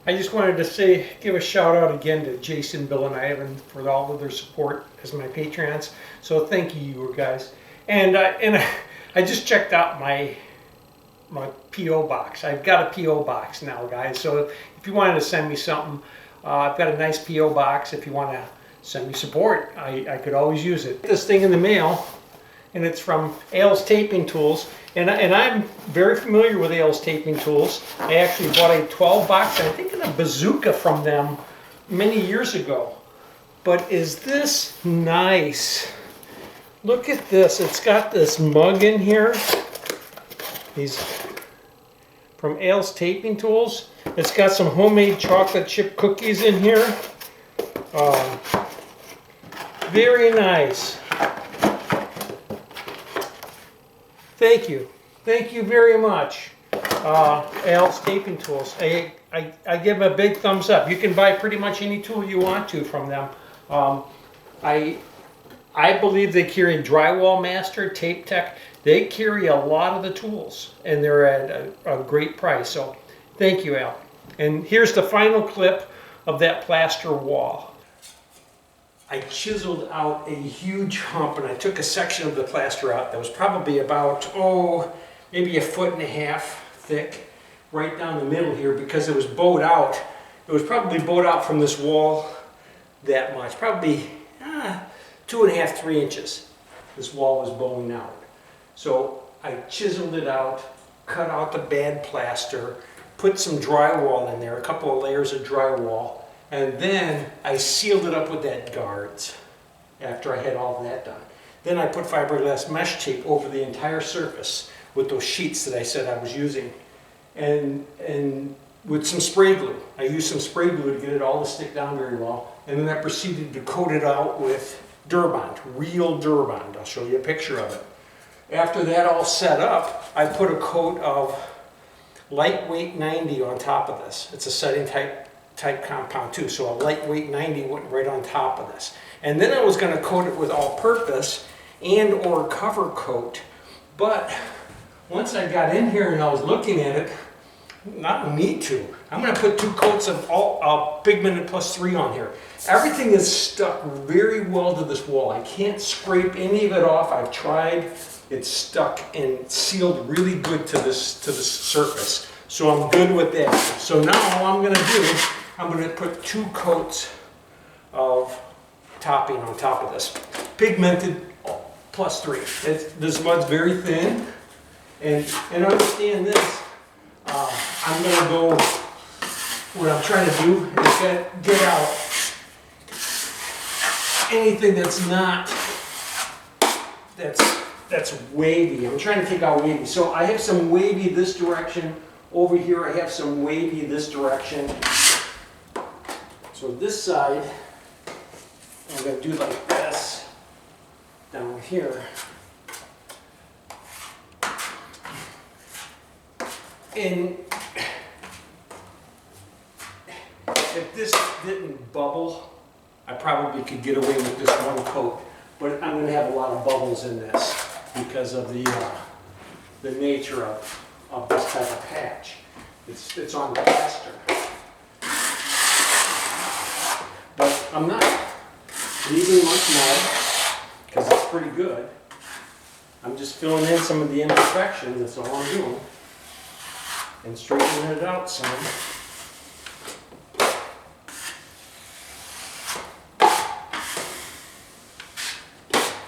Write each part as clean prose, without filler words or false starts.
I just wanted to give a shout out again to Jason, Bill, and Ivan for all of their support as my Patreons. So thank you guys. And I just checked out my P.O. box. I've got a P.O. box now, guys. So if you wanted to send me something, I've got a nice P.O. box. If you want to send me support, I could always use it. This thing in the mail, and it's from Ailes Taping Tools. And I'm very familiar with Ailes Taping Tools. I actually bought a 12 box, I think in a bazooka from them many years ago. But is this nice? Look at this. It's got this mug in here. These from Ailes Taping Tools. It's got some homemade chocolate chip cookies in here. Very nice. Thank you. Thank you very much, Ailes Taping Tools. I give a big thumbs up. You can buy pretty much any tool you want to from them. I believe they carry Drywall Master, Tape Tech. They carry a lot of the tools, and they're at a great price. So thank you, Al. And here's the final clip of that plaster wall. I chiseled out a huge hump, and I took a section of the plaster out that was probably about, maybe 1.5 foot thick, right down the middle here, because it was bowed out. It was probably bowed out from this wall that much, probably 2.5, 3 inches. This wall was bowing out. So I chiseled it out, cut out the bad plaster, put some drywall in there, a couple of layers of drywall, and then I sealed it up with that guards after I had all of that done. Then I put fiberglass mesh tape over the entire surface with those sheets that I said I was using, and with some spray glue. I used some spray glue to get it all to stick down very well, and then I proceeded to coat it out with Durbond, real Durbond. I'll show you a picture of it. After that all set up, I put a coat of lightweight 90 on top of this. It's a setting type compound too, so a lightweight 90 went right on top of this. And then I was going to coat it with all-purpose and or cover coat, but once I got in here and I was looking at it, not need to. I'm going to put 2 coats of pigmented +3 on here. Everything is stuck very well to this wall. I can't scrape any of it off. I've tried. It's stuck and sealed really good to this surface. So I'm good with that. So now all I'm going to do, I'm going to put 2 coats of topping on top of this. Pigmented +3. This mud's very thin. And understand this. I'm going to go, what I'm trying to do is get out anything that's not, that's wavy. I'm trying to take out wavy. So I have some wavy this direction. Over here I have some wavy this direction. So this side, I'm going to do like this down here. And if this didn't bubble, I probably could get away with this one coat. But I'm going to have a lot of bubbles in this because of the nature of this type of patch. It's on plaster. But I'm not leaving much mud because it's pretty good. I'm just filling in some of the imperfections, that's all I'm doing. And straightening it out some.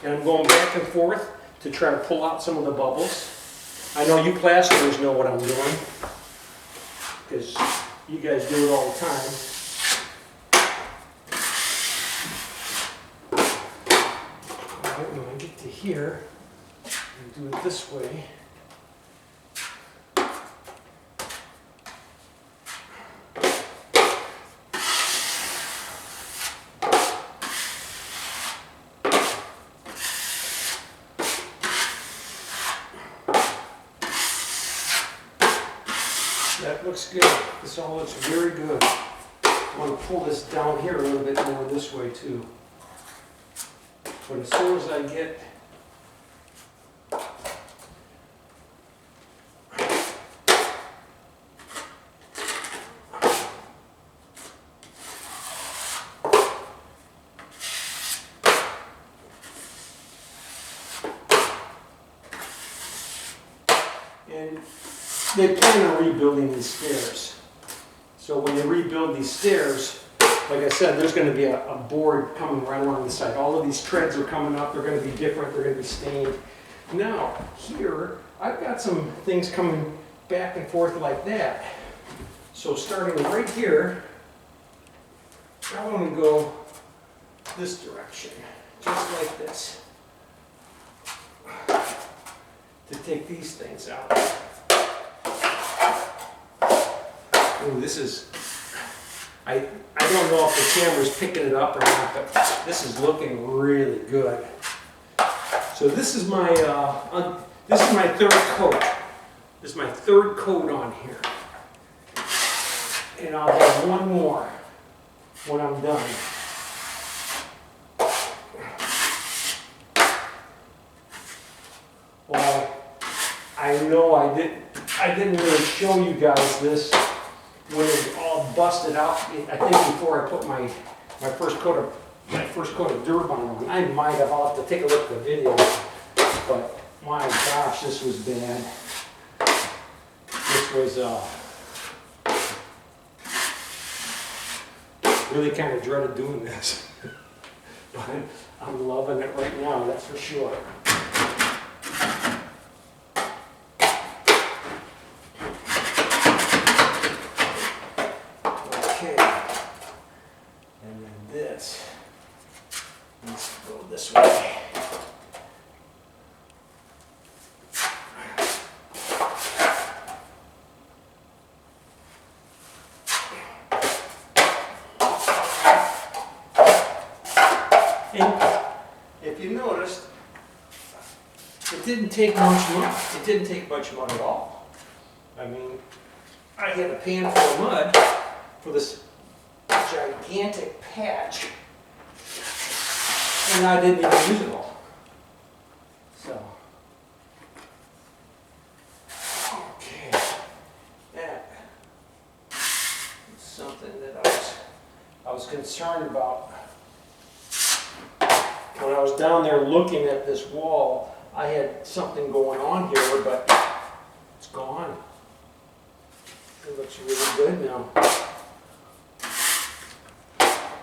And I'm going back and forth to try to pull out some of the bubbles. I know you plasterers know what I'm doing, because you guys do it all the time. Alright, when I get to here, I'm going to do it this way. That looks good. This all looks very good. I want to pull this down here a little bit more this way too. But as soon as I get And they plan on rebuilding these stairs. So when they rebuild these stairs, like I said, there's going to be a board coming right along the side. All of these treads are coming up. They're going to be different. They're going to be stained. Now, here, I've got some things coming back and forth like that. So starting right here, I want to go this direction, just like this, to take these things out. Ooh, this is, I don't know if the camera's picking it up or not, but this is looking really good. So this is my third coat. This is my third coat on here. And I'll have one more when I'm done. Well, I know I didn't really show you guys this when it was all busted out. I think before I put my first coat of Drywall on. I might have. I'll have to take a look at the video. But my gosh, this was bad. This was really kind of dreaded doing this. But I'm loving it right now, that's for sure. Okay. And then this. Let's go this way. And if you noticed, it didn't take much mud. It didn't take much mud at all. I mean, I had a pan full of mud for this gigantic patch, and I didn't even use it all. So, okay, that is something that I was concerned about. When I was down there looking at this wall, I had something going on here, but it's gone. It looks really good now.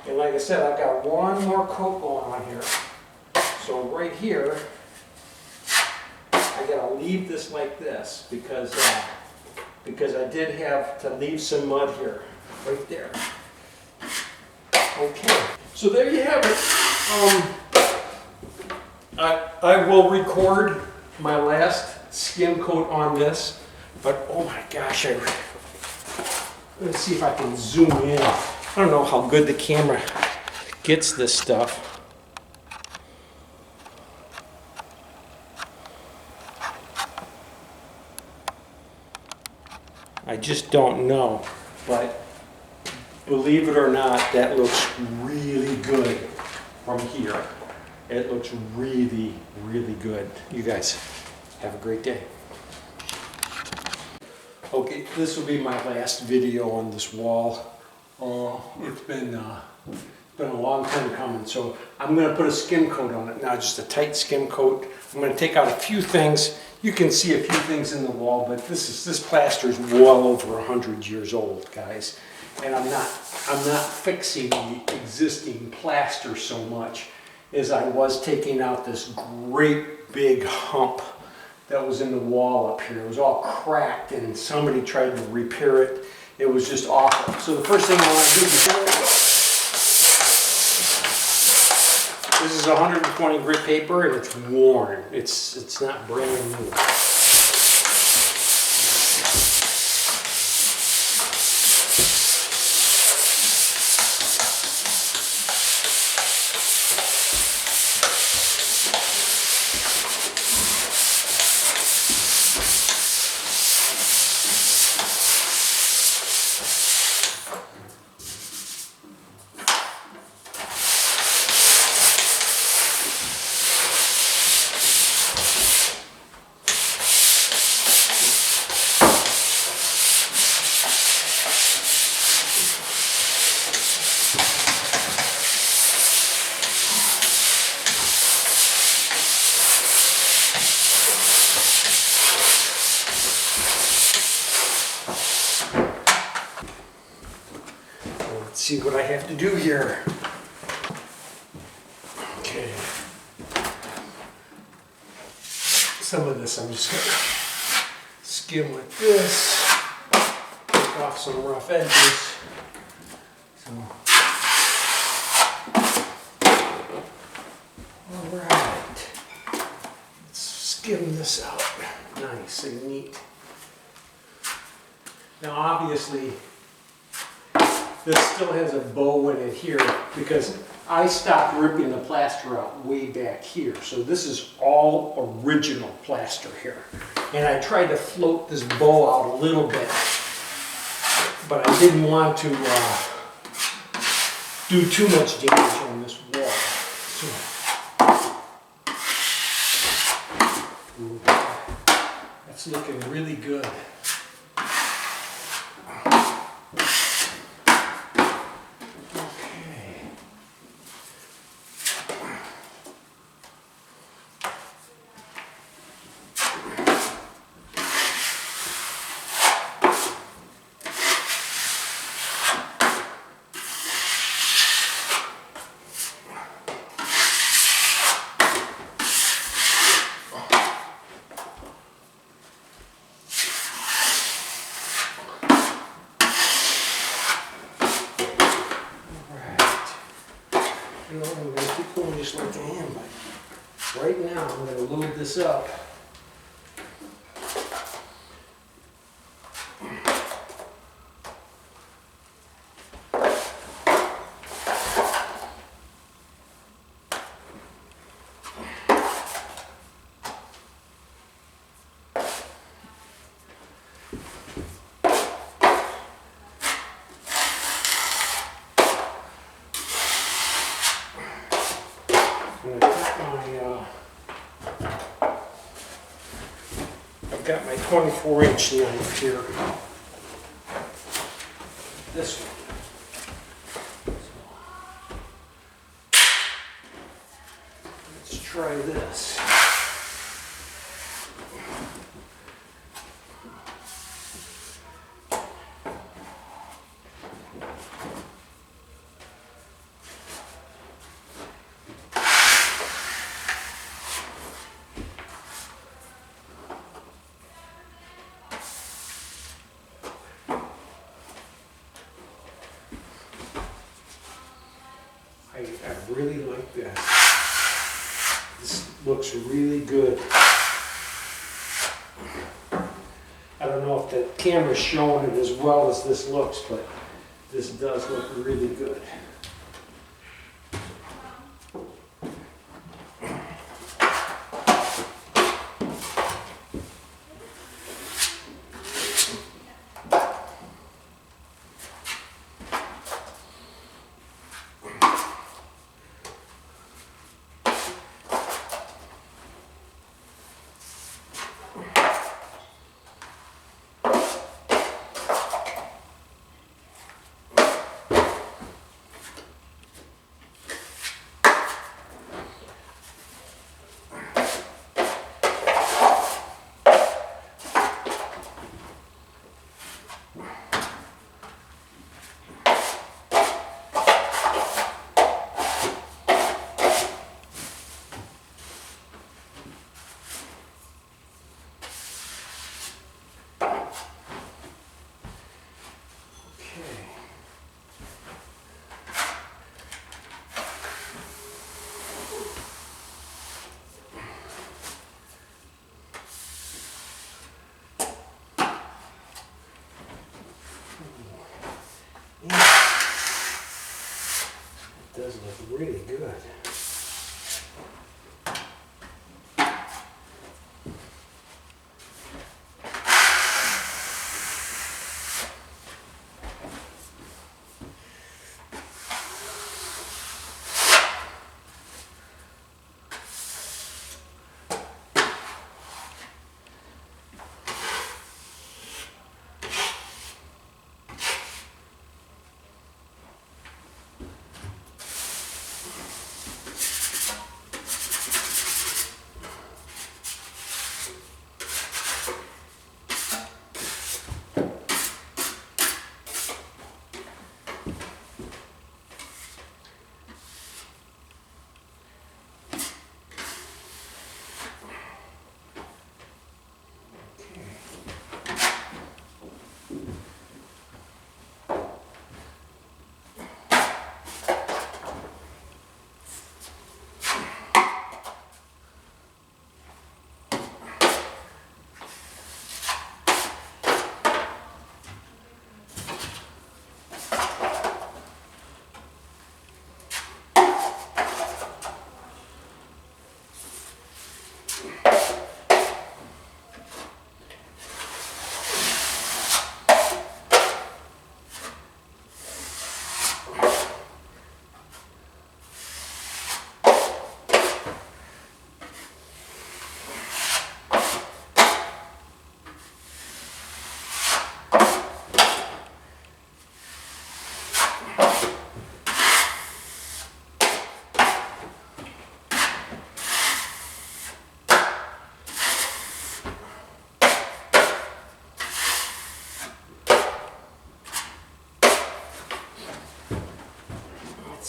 And like I said, I've got one more coat going on here. So right here, I gotta leave this like this because I did have to leave some mud here, right there. Okay, so there you have it. I will record my last skim coat on this, but oh my gosh, let's see if I can zoom in. I don't know how good the camera gets this stuff. I just don't know, but believe it or not, that looks really good from here. It looks really, really good. You guys have a great day. Okay, this will be my last video on this wall. It's been a long time coming, so I'm going to put a skim coat on it now, just a tight skim coat. I'm going to take out a few things. You can see a few things in the wall, but this plaster is well over 100 years old, guys. And I'm not fixing the existing plaster so much as I was taking out this great big hump that was in the wall up here. It was all cracked and somebody tried to repair it. It was just awful. So the first thing I want to do before this is 120 grit paper and it's worn. It's not brand new. see what I have to do here. Okay. Some of this I'm just going to skim with this, take off some rough edges. So, all right, let's skim this out nice and neat. Now obviously this still has a bow in it here because I stopped ripping the plaster out way back here. So this is all original plaster here. And I tried to float this bow out a little bit, but I didn't want to do too much damage on this wall. So, that's looking really good. I'm going to keep going just like I am, but right now I'm going to load this up. I've got my 24-inch knife here. This one. Let's try this. I really like this. This looks really good. I don't know if the camera's showing it as well as this looks, but this does look really good. It does look really good.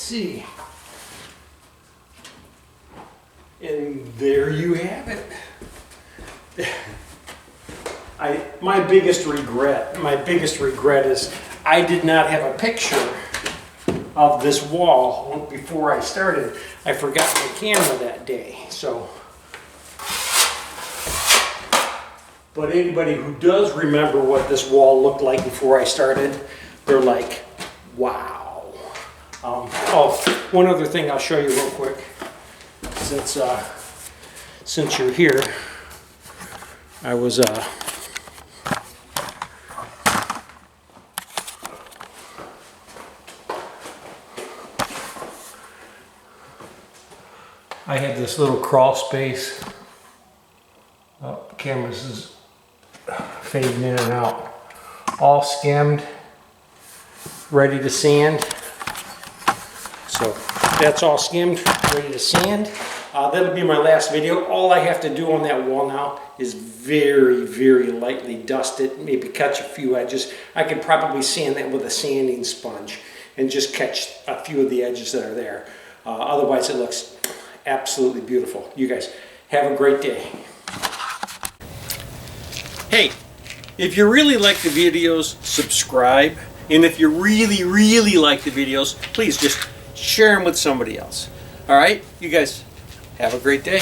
see. And there you have it. My biggest regret is I did not have a picture of this wall before I started. I forgot my camera that day. So, but anybody who does remember what this wall looked like before I started, they're like, wow. Oh, one other thing I'll show you real quick. Since you're here, I was I had this little crawl space. Oh, cameras is fading in and out. All skimmed, ready to sand. So that's all skimmed, ready to sand. That'll be my last video. All I have to do on that wall now is very, very lightly dust it, maybe catch a few edges. I could probably sand that with a sanding sponge and just catch a few of the edges that are there. Otherwise it looks absolutely beautiful. You guys have a great day. Hey, if you really like the videos, subscribe. And if you really, really like the videos, please just share them with somebody else. All right, you guys have a great day.